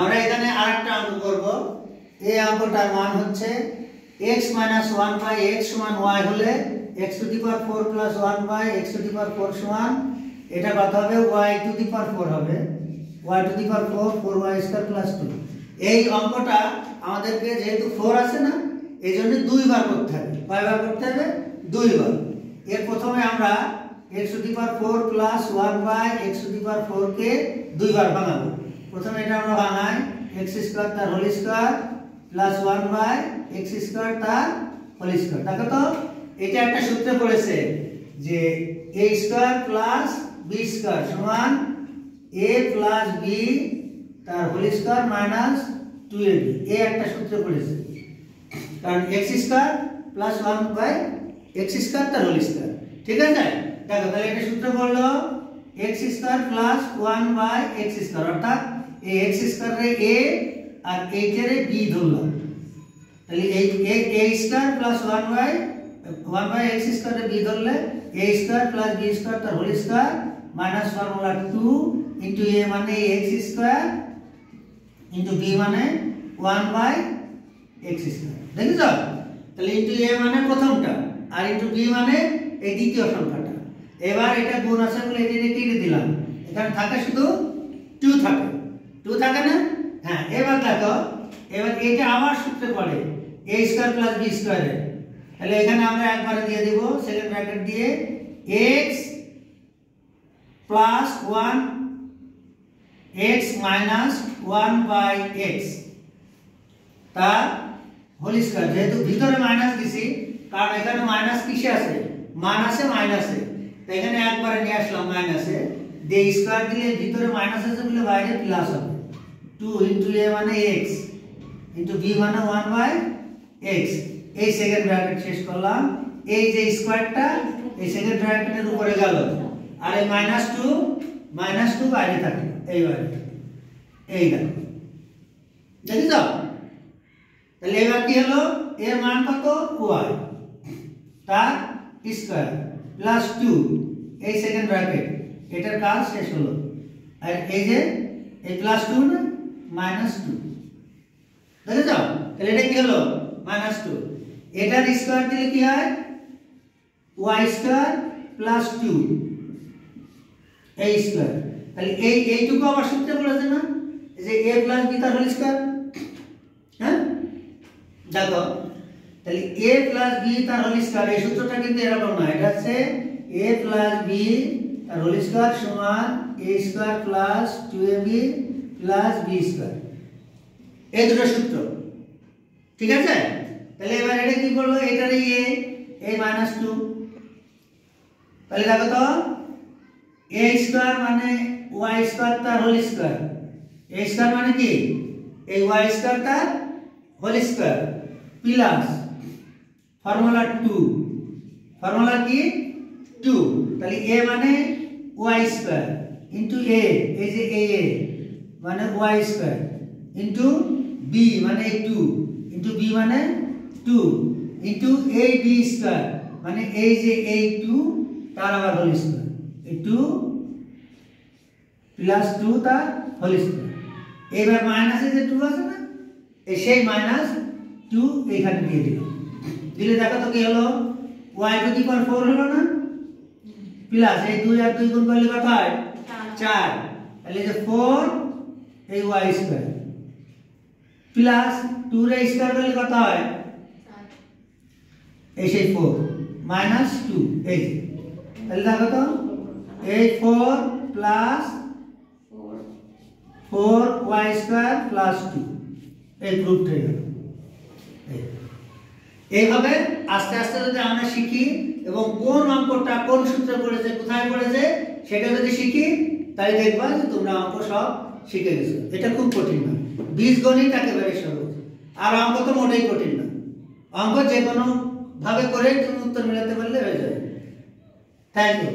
আমরা এখানে আরেকটা অঙ্ক করব। এই অঙ্কটার মান হচ্ছে x - 1/x = y হলে x⁴ + 1/x⁴ সমান এটা কত হবে y⁴ হবে y⁴ 4y² + 2। এই অঙ্কটা আমাদেরকে যেহেতু 4 আছে না এইজন্য দুইবার করতে হবে। কয়বার করতে হবে? দুইবার। এর প্রথমে আমরা x⁴ + 1/x⁴ কে দুইবার ভাঙাবো। প্রথমে এটা আমরা ভাঙাই x² তার হোল স্কয়ার + 1/x² তার হোল স্কয়ার। দেখো তো এটা একটা সূত্রে পড়েছে যে a² + b² সমান a + b তার হোল স্কয়ার - 2ab। এই একটা সূত্রে পড়েছে, কারণ x² + 1/x² তার হোল স্কয়ার। ঠিক আছে, দেখো তাহলে এটা সূত্র বললো x² + 1/x², অর্থাৎ এই x² রে a আর এইটারে b ধরলাম। তাহলে এই a² + 1/x² রে b ধরলে a² + b² তার whole square minus formula 2 into a মানে x² ইনটু b মানে 1/x²। দেখেছো? তাহলে ইনটু a মানে প্রথমটা আর ইনটু b মানে এই দ্বিতীয় সংখ্যাটা। এবার এটা গুণ আছে বলে এটা কেটে দিলাম, এখানে থাকে শুধু 2 থাকে। 2 থাকে না? হ্যাঁ, এবার দেখো এবার এটা আবার সূত্রে পড়ে a² + b² এর। তাহলে এখানে আমরা একবারে দিয়ে দেব সেকেন্ড ব্র্যাকেট দিয়ে x + 1 x - 1/x তার হোল স্কয়ার। যেহেতু ভিতরে মাইনাস দিছি, কারণ এখানে মাইনাস কিসে আছে? মান আছে মাইনাসে, তো এখানে একবারে নিয়ে আসলাম মাইনাসে দিয়ে স্কয়ার দিলে ভিতরে মাইনাস আছে বলে বাইরে প্লাস হবে। 2 ইনটু a মানে x ইনটু b মানে 1/x। এই সেকেন্ড ব্র্যাকেট শেষ করলাম। এই যে স্কয়ারটা এই সেকেন্ড ব্র্যাকেটের উপরে গেল আর এই -2 বাইরে থাকে, এই বাইরে এই দেখো। দেখেছো? তাহলে এবার কি হলো? এর মান কত? y তার স্কয়ার প্লাস 2 এই সেকেন্ড ব্র্যাকেট, এটার কাজ শেষ হলো। আর এই যে এই +2 না -2, দেখেছো? তাহলে এটা কি হলো? -2। এটার স্কয়ার দিলে কি হয়? y² + 2 এই স্কয়ার। তাহলে এইটুকু আবার সূত্রে বলেছে না যে a + b তার হোল স্কয়ার। হ্যাঁ, দেখো তাহলে a + b তার হোল স্কয়ার এই সূত্রটা কিন্তু এরকম না, এটা হচ্ছে a + b তার হোল স্কয়ার সমান a² + 2ab + b²। এই দুটো সূত্র, ঠিক আছে? তাহলে এবার এটা কি করলো? এটার a -2। তাহলে দেখো তো a² মানে y² তার হোল স্কয়ার। a² মানে কি? এই y² তার whole square plus formula 2। Formula কি? 2। তাহলে a মানে y² ইনটু a, এই যে a মানে y² ইনটু b মানে 2 ইনটু b মানে 2 ইনটু এই b² মানে এই যে এই 2 তার আবার হোল স্কয়ার, এই 2 প্লাস 2 তার হোল স্কয়ার। এবার মাইনাসে যে 2 আছে না এই সেই -2 এখানে দিয়ে দিলাম। দিলে দেখো তো কি হলো? y⁴ হলো না প্লাস এই 2 আর 2 গুণ করলে কত হয়? 4। তাহলে যে 4 এই y² প্লাস 2 এর স্কয়ার করলে কত হয়? এই সেই 4 -2 এই। তাহলে দেখো তো এই 4 প্লাস 4y² + 2 এই প্রুফ হয়ে গেল। এইভাবে আস্তে আস্তে যদি আমরা শিখি এবং কোন অঙ্কটা কোন সূত্রে পড়েছে কোথায় পড়েছে সেটা যদি শিখি তাহলে দেখবা যে তোমরা অঙ্ক সব শিখে গেছো। এটা খুব কঠিন না, বীজগণিত একেবারে সহজ। আর অঙ্ক তো মোটেই কঠিন না, অঙ্ক যে কোনো ভাবে করে তুমি উত্তর মেলাতে পারলে হয়ে যাবে। Thank you.